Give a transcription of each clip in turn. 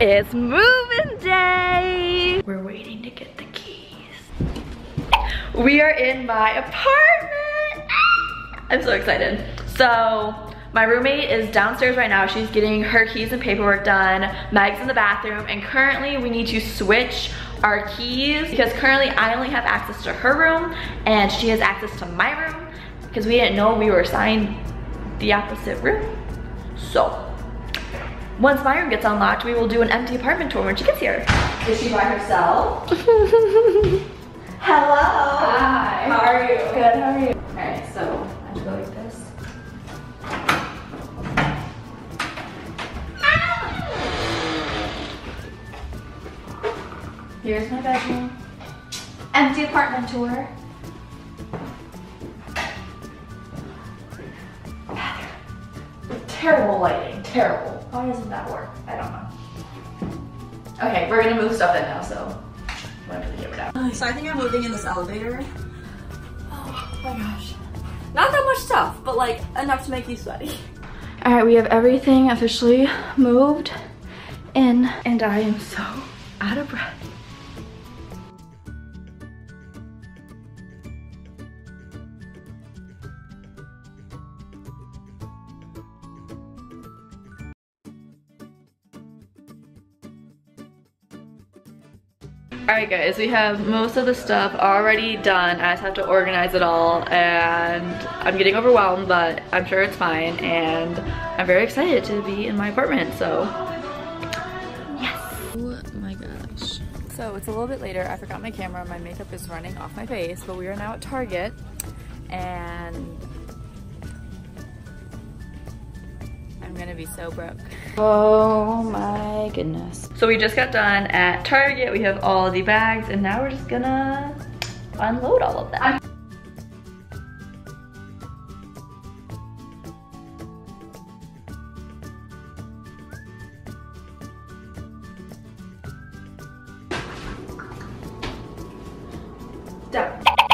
It's moving day. We're waiting to get the keys. We are in my apartment. I'm so excited. So my roommate is downstairs right now. She's getting her keys and paperwork done. Meg's in the bathroom, and currently we need to switch our keys because currently I only have access to her room and she has access to my room because we didn't know we were assigned the opposite room. So once my room gets unlocked, we will do an empty apartment tour when she gets here. Is she by herself? Hello. Hi. How are you? Good, how are you? All right, so I have to go like this. Here's my bedroom. Empty apartment tour. Bathroom. Terrible lighting, terrible. Why doesn't that work? I don't know. Okay, we're gonna move stuff in now, so I'm gonna put the camera down. So I think I'm moving in this elevator. Oh my gosh. Not that much stuff, but like enough to make you sweaty. All right, we have everything officially moved in, and I am so out of breath. Alright guys, we have most of the stuff already done. I just have to organize it all, and I'm getting overwhelmed, but I'm sure it's fine, and I'm very excited to be in my apartment, so yes. Oh my gosh. So it's a little bit later. I forgot my camera. My makeup is running off my face, but we are now at Target, and I'm gonna be so broke. Oh my goodness. So we just got done at Target. We have all of the bags, and now we're just gonna unload all of that.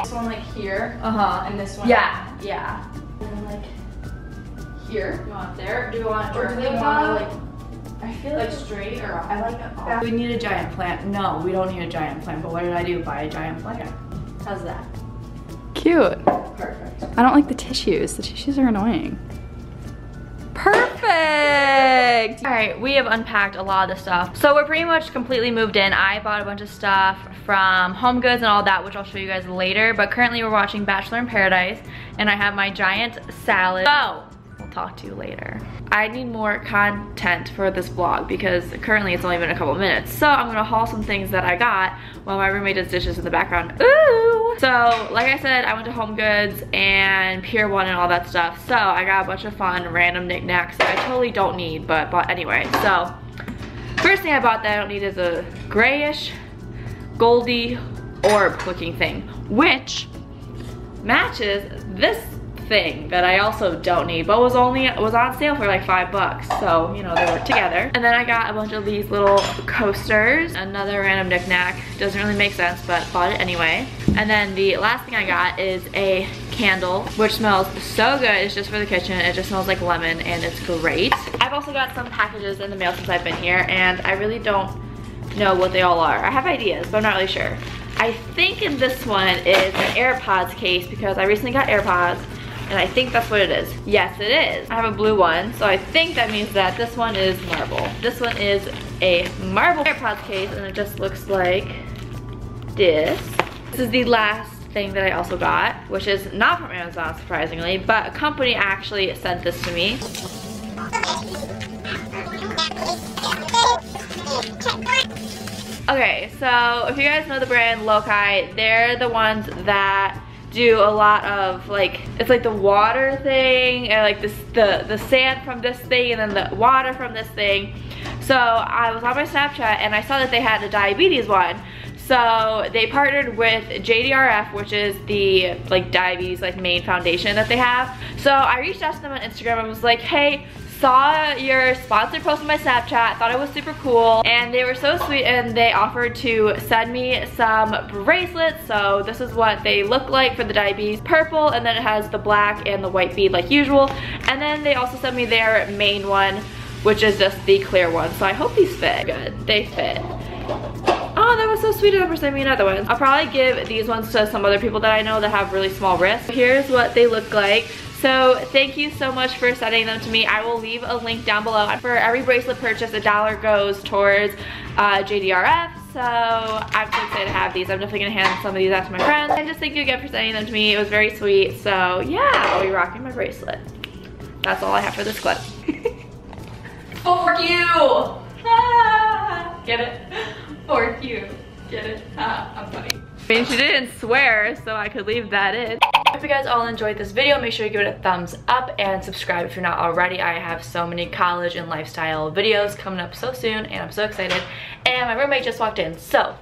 This one like here. And this one. Yeah. And then like Here. You want it there? Do you want Or do they want like, I feel like straight or I like it off. We need a giant plant. No, we don't need a giant plant, but what did I do? Buy a giant plant. How's that? Cute. Perfect. I don't like the tissues. The tissues are annoying. Perfect! All right, we have unpacked a lot of the stuff. So we're pretty much completely moved in. I bought a bunch of stuff from Home Goods and all that, which I'll show you guys later. But currently we're watching Bachelor in Paradise, and I have my giant salad. So we'll talk to you later. I need more content for this vlog because currently it's only been a couple minutes. So I'm gonna haul some things that I got while my roommate does dishes in the background. Ooh! So like I said, I went to Home Goods and Pier 1 and all that stuff. So I got a bunch of fun random knickknacks that I totally don't need, but bought anyway. So first thing I bought that I don't need is a grayish, goldy orb looking thing, which matches this thing that I also don't need, but was on sale for like $5, so you know, they work together. And then I got a bunch of these little coasters, another random knickknack, doesn't really make sense, but bought it anyway. And then the last thing I got is a candle, which smells so good. It's just for the kitchen. It just smells like lemon, and it's great. I've also got some packages in the mail since I've been here, and I really don't know what they all are. I have ideas, but I'm not really sure. I think in this one is an AirPods case because I recently got AirPods, and I think that's what it is. Yes, it is. I have a blue one, so I think that means that this one is marble. This one is a marble AirPods case, and it just looks like this. This is the last thing that I also got, which is not from Amazon, surprisingly, but a company actually sent this to me. Okay, so if you guys know the brand Lokai, they're the ones that do a lot of like, it's like the water thing and like this, the sand from this thing and then the water from this thing. So I was on my Snapchat and I saw that they had a diabetes one. So they partnered with JDRF, which is the like diabetes like main foundation that they have. So I reached out to them on Instagram and was like, hey, saw your sponsored post on my Snapchat, thought it was super cool, and they were so sweet and they offered to send me some bracelets. So this is what they look like for the diabetes, purple, and then it has the black and the white bead like usual. And then they also sent me their main one which is just the clear one. So I hope these fit good. They fit. Oh, that was so sweet of them for sending me another one. I'll probably give these ones to some other people that I know that have really small wrists. Here's what they look like. So thank you so much for sending them to me. I will leave a link down below. For every bracelet purchase, $1 goes towards JDRF. So I'm so excited to have these. I'm definitely gonna hand some of these out to my friends. And just thank you again for sending them to me. It was very sweet. So yeah, I'll be rocking my bracelet. That's all I have for this clip. Fork you! Ah, get it? Fork you. Get it? Ah, I'm funny. I mean, she didn't swear, so I could leave that in. I hope you guys all enjoyed this video. Make sure you give it a thumbs up and subscribe if you're not already. I have so many college and lifestyle videos coming up so soon, and I'm so excited. And my roommate just walked in, so